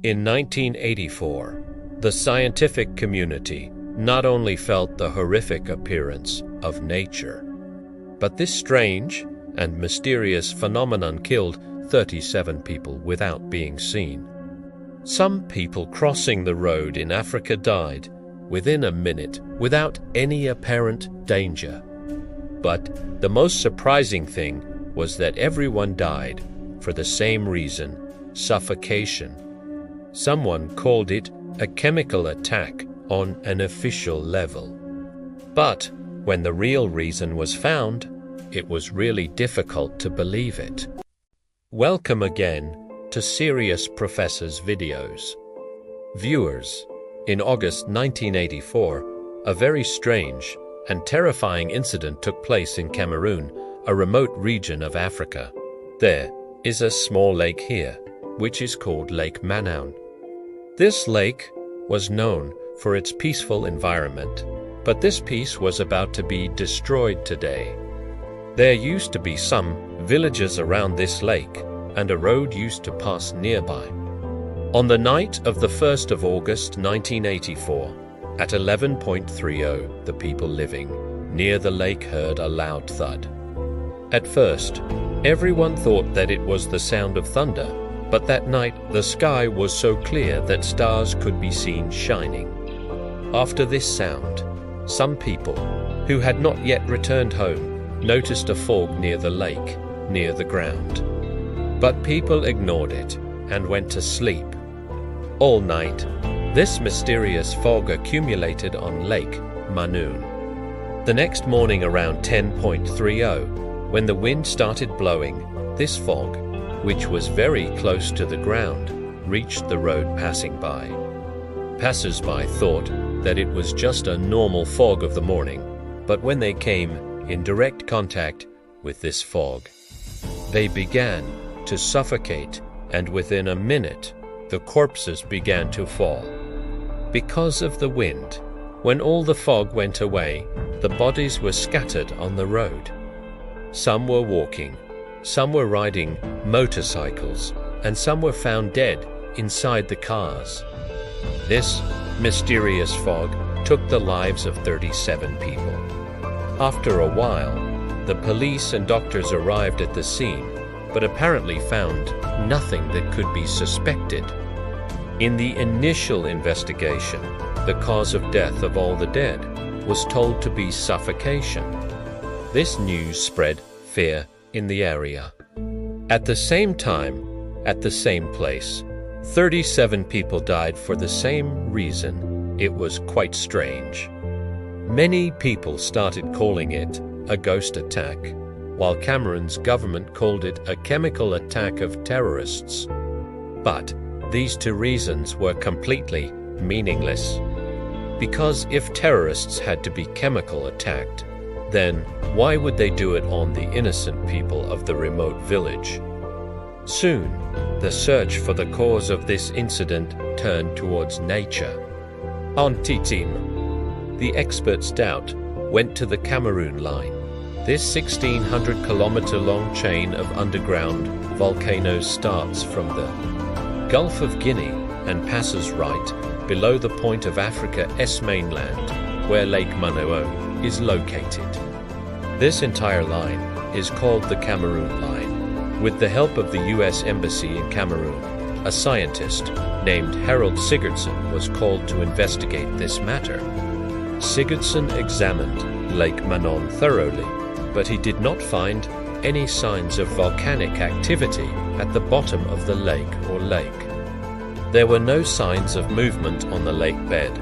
In 1984, the scientific community not only felt the horrific appearance of nature, but this strange and mysterious phenomenon killed 37 people without being seen. Some people crossing the road in Africa died within a minute without any apparent danger. But the most surprising thing was that everyone died for the same reason: suffocation. Someone called it a chemical attack on an official level. But when the real reason was found, it was really difficult to believe it. Welcome again to Serious Professor's videos. Viewers, in August 1984, a very strange and terrifying incident took place in Cameroon, a remote region of Africa. There is a small lake here, which is called Lake Manoun. This lake was known for its peaceful environment, but this peace was about to be destroyed today. There used to be some villages around this lake, and a road used to pass nearby. On the night of the 1st of August 1984, at 11:30, the people living near the lake heard a loud thud. At first, everyone thought that it was the sound of thunder, but that night the sky was so clear that stars could be seen shining. After this sound, some people who had not yet returned home noticed a fog near the lake, near the ground. But people ignored it and went to sleep. All night, this mysterious fog accumulated on Lake Manoun. The next morning around 10:30, when the wind started blowing, this fog, which was very close to the ground, reached the road passing by. Passers-by thought that it was just a normal fog of the morning, but when they came in direct contact with this fog, they began to suffocate, and within a minute, the corpses began to fall. Because of the wind, when all the fog went away, the bodies were scattered on the road. Some were walking, some were riding motorcycles, and some were found dead inside the cars. This mysterious fog took the lives of 37 people. After a while, the police and doctors arrived at the scene, but apparently found nothing that could be suspected. In the initial investigation, the cause of death of all the dead was told to be suffocation. This news spread fear in the area. At the same time, at the same place, 37 people died for the same reason. It was quite strange. Many people started calling it a ghost attack, while Cameroon's government called it a chemical attack of terrorists. But these two reasons were completely meaningless. Because if terrorists had to be chemical attacked, then why would they do it on the innocent people of the remote village? Soon, the search for the cause of this incident turned towards nature. On Titim, the experts' doubt went to the Cameroon line. This 1,600-kilometer-long chain of underground volcanoes starts from the Gulf of Guinea and passes right below the point of Africa's mainland, where Lake Manoun is located. This entire line is called the Cameroon Line. With the help of the U.S. Embassy in Cameroon, a scientist named Harold Sigurdsson was called to investigate this matter. Sigurdsson examined Lake Manoun thoroughly, but he did not find any signs of volcanic activity at the bottom of the lake or lake. There were no signs of movement on the lake bed,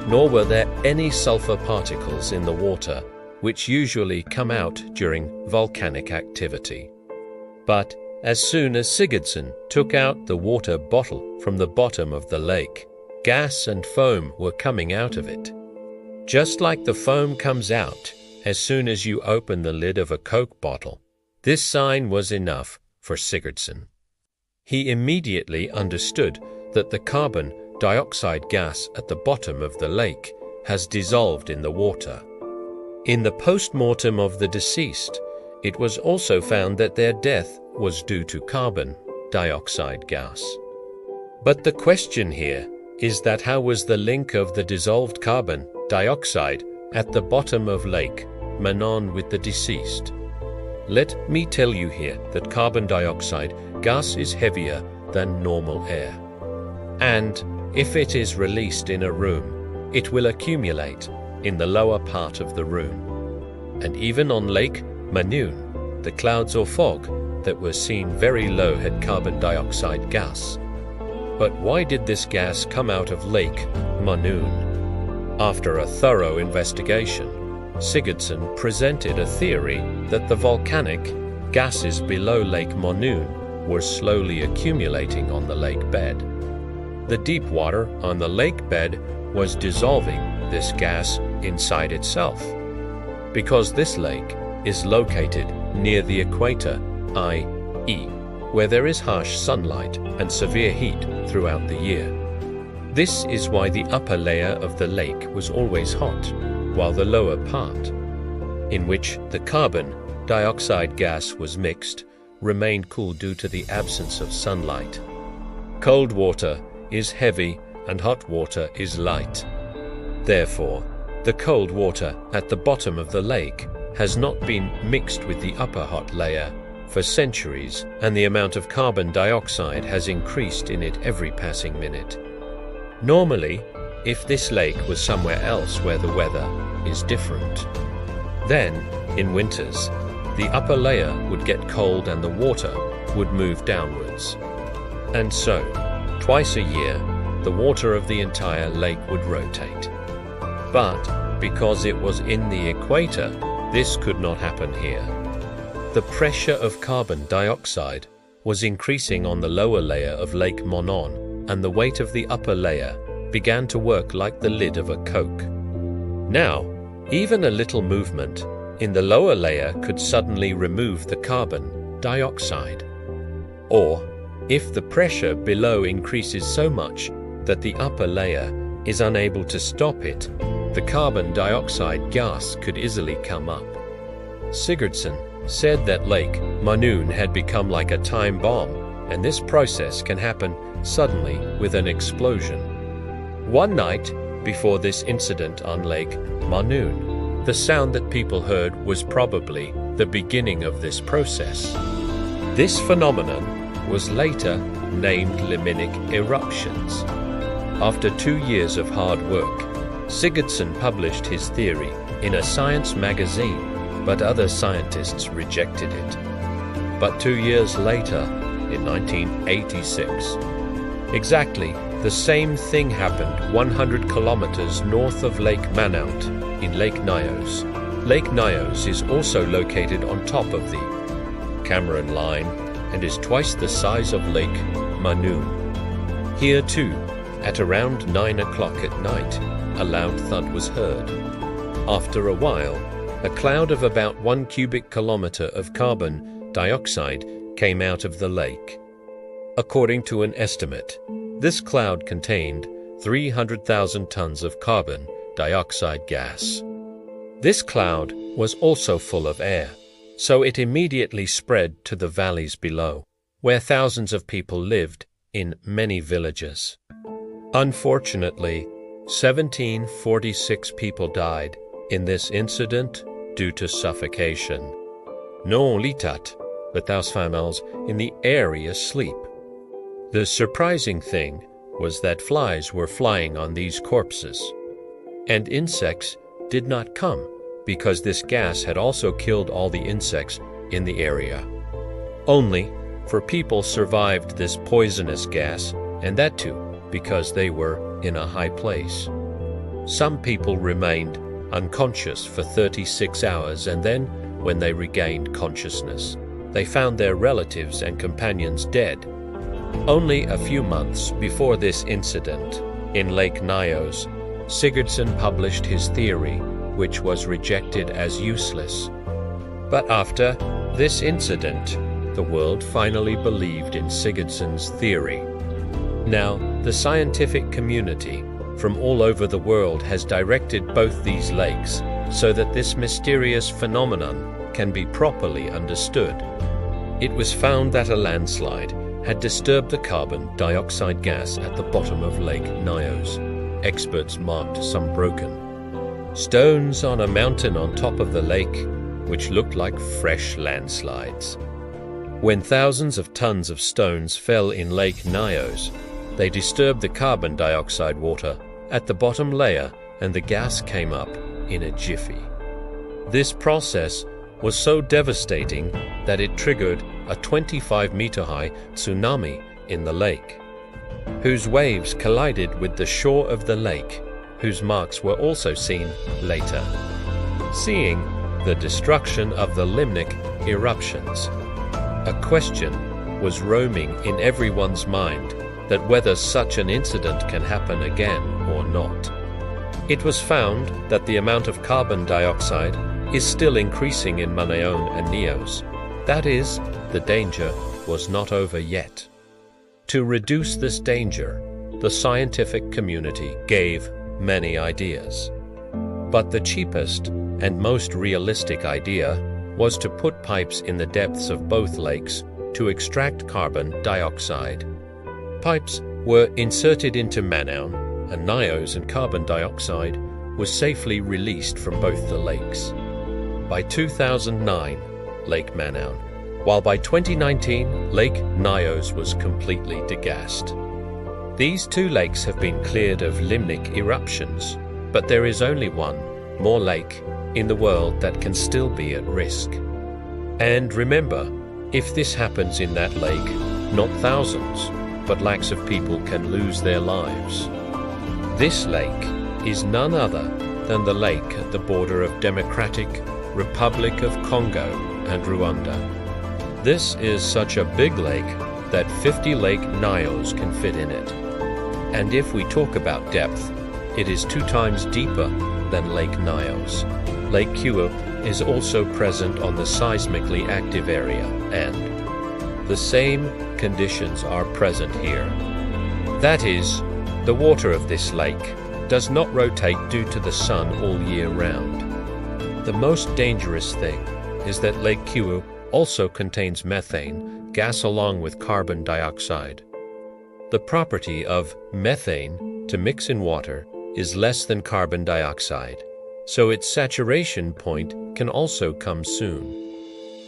nor were there any sulfur particles in the water, which usually come out during volcanic activity. But as soon as Sigurdsson took out the water bottle from the bottom of the lake, gas and foam were coming out of it. Just like the foam comes out as soon as you open the lid of a Coke bottle, this sign was enough for Sigurdsson. He immediately understood that the carbon dioxide gas at the bottom of the lake has dissolved in the water. In the post-mortem of the deceased, it was also found that their death was due to carbon dioxide gas. But the question here is that how was the link of the dissolved carbon dioxide at the bottom of Lake Manon with the deceased? Let me tell you here that carbon dioxide gas is heavier than normal air. And if it is released in a room, it will accumulate in the lower part of the room. And even on Lake Manoon, the clouds or fog that were seen very low had carbon dioxide gas. But why did this gas come out of Lake Manoon? After a thorough investigation, Sigurdsson presented a theory that the volcanic gases below Lake Manoon were slowly accumulating on the lake bed. The deep water on the lake bed was dissolving this gas inside itself. Because this lake is located near the equator, i.e., where there is harsh sunlight and severe heat throughout the year. This is why the upper layer of the lake was always hot, while the lower part, in which the carbon dioxide gas was mixed, remained cool due to the absence of sunlight. Cold water is heavy and hot water is light. Therefore, the cold water at the bottom of the lake has not been mixed with the upper hot layer for centuries, and the amount of carbon dioxide has increased in it every passing minute. Normally, if this lake was somewhere else where the weather is different, then, in winters, the upper layer would get cold and the water would move downwards. And so, twice a year, the water of the entire lake would rotate. But, because it was in the equator, this could not happen here. The pressure of carbon dioxide was increasing on the lower layer of Lake Manon, and the weight of the upper layer began to work like the lid of a Coke. Now, even a little movement in the lower layer could suddenly remove the carbon dioxide. Or, if the pressure below increases so much that the upper layer is unable to stop it, the carbon dioxide gas could easily come up. Sigurdsson said that Lake Manoon had become like a time bomb, and this process can happen suddenly with an explosion. One night before this incident on Lake Manoon, the sound that people heard was probably the beginning of this process. This phenomenon was later named limnic eruptions. After 2 years of hard work, Sigurdsson published his theory in a science magazine, but other scientists rejected it. But 2 years later, in 1986, exactly the same thing happened 100 kilometers north of Lake Manout in Lake Nyos. Lake Nyos is also located on top of the Cameron Line and is twice the size of Lake Manoon. Here too, at around 9 o'clock at night, a loud thud was heard. After a while, a cloud of about 1 cubic kilometer of carbon dioxide came out of the lake. According to an estimate, this cloud contained 300,000 tons of carbon dioxide gas. This cloud was also full of air, so it immediately spread to the valleys below, where thousands of people lived in many villages. Unfortunately, 1746 died in this incident due to suffocation. No litat, but those females in the area sleep. The surprising thing was that flies were flying on these corpses, and insects did not come because this gas had also killed all the insects in the area. Only 4 people survived this poisonous gas, and that too because they were in a high place. Some people remained unconscious for 36 hours, and then, when they regained consciousness, they found their relatives and companions dead. Only a few months before this incident, in Lake Nyos, Sigurdsson published his theory, which was rejected as useless. But after this incident, the world finally believed in Sigurdsson's theory. Now, the scientific community from all over the world has directed both these lakes so that this mysterious phenomenon can be properly understood. It was found that a landslide had disturbed the carbon dioxide gas at the bottom of Lake Nyos. Experts marked some broken stones on a mountain on top of the lake, which looked like fresh landslides. When thousands of tons of stones fell in Lake Nyos, they disturbed the carbon dioxide water at the bottom layer, and the gas came up in a jiffy. This process was so devastating that it triggered a 25-meter-high tsunami in the lake, whose waves collided with the shore of the lake, whose marks were also seen later. Seeing the destruction of the limnic eruptions, a question was roaming in everyone's mind that whether such an incident can happen again or not. It was found that the amount of carbon dioxide is still increasing in Manaon and Nyos. That is, the danger was not over yet. To reduce this danger, the scientific community gave many ideas. But the cheapest and most realistic idea was to put pipes in the depths of both lakes to extract carbon dioxide. Pipes were inserted into Manaon and Nyos, and carbon dioxide was safely released from both the lakes. By 2009, Lake Manaon, while by 2019, Lake Nyos was completely degassed. These two lakes have been cleared of limnic eruptions, but there is only one more lake in the world that can still be at risk. And remember, if this happens in that lake, not thousands, but lakhs of people can lose their lives. This lake is none other than the lake at the border of Democratic Republic of Congo and Rwanda. This is such a big lake that 50 Lake Nyos can fit in it. And if we talk about depth, it is 2 times deeper than Lake Nyos. Lake Kivu is also present on the seismically active area, and the same conditions are present here. That is, the water of this lake does not rotate due to the sun all year round. The most dangerous thing is that Lake Kivu also contains methane gas along with carbon dioxide. The property of methane to mix in water is less than carbon dioxide, so its saturation point can also come soon.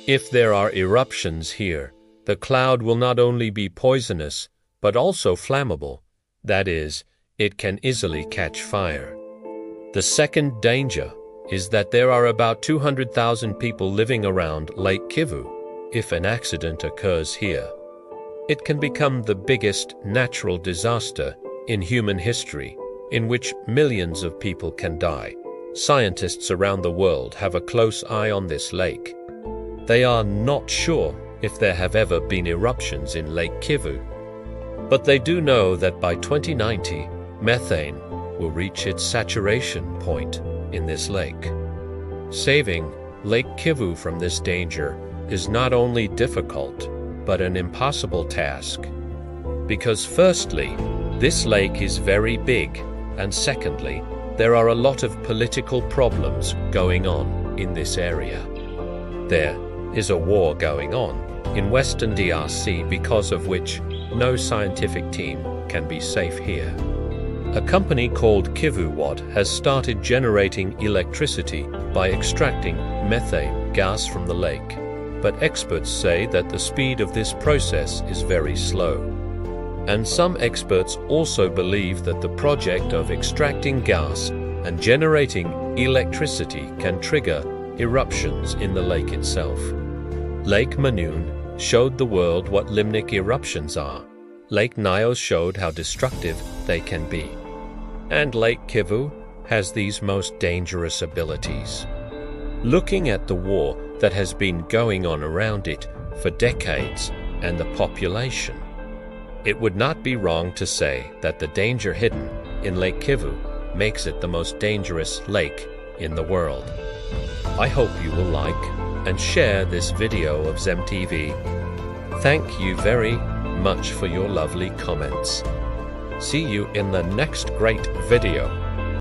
If there are eruptions here, the cloud will not only be poisonous, but also flammable. That is, it can easily catch fire. The second danger is that there are about 200,000 people living around Lake Kivu. If an accident occurs here, it can become the biggest natural disaster in human history, in which millions of people can die. Scientists around the world have a close eye on this lake. They are not sure if there have ever been eruptions in Lake Kivu, but they do know that by 2090, methane will reach its saturation point in this lake. Saving Lake Kivu from this danger is not only difficult, but an impossible task. Because firstly, this lake is very big, and secondly, there are a lot of political problems going on in this area. There is a war going on in Western DRC, because of which no scientific team can be safe here. A company called KivuWatt has started generating electricity by extracting methane gas from the lake, but experts say that the speed of this process is very slow. And some experts also believe that the project of extracting gas and generating electricity can trigger eruptions in the lake itself. Lake Manaon showed the world what limnic eruptions are. Lake Nyos showed how destructive they can be. And Lake Kivu has these most dangerous abilities. Looking at the war that has been going on around it for decades and the population, it would not be wrong to say that the danger hidden in Lake Kivu makes it the most dangerous lake in the world. I hope you will like and share this video of ZemTV. Thank you very much for your lovely comments. See you in the next great video.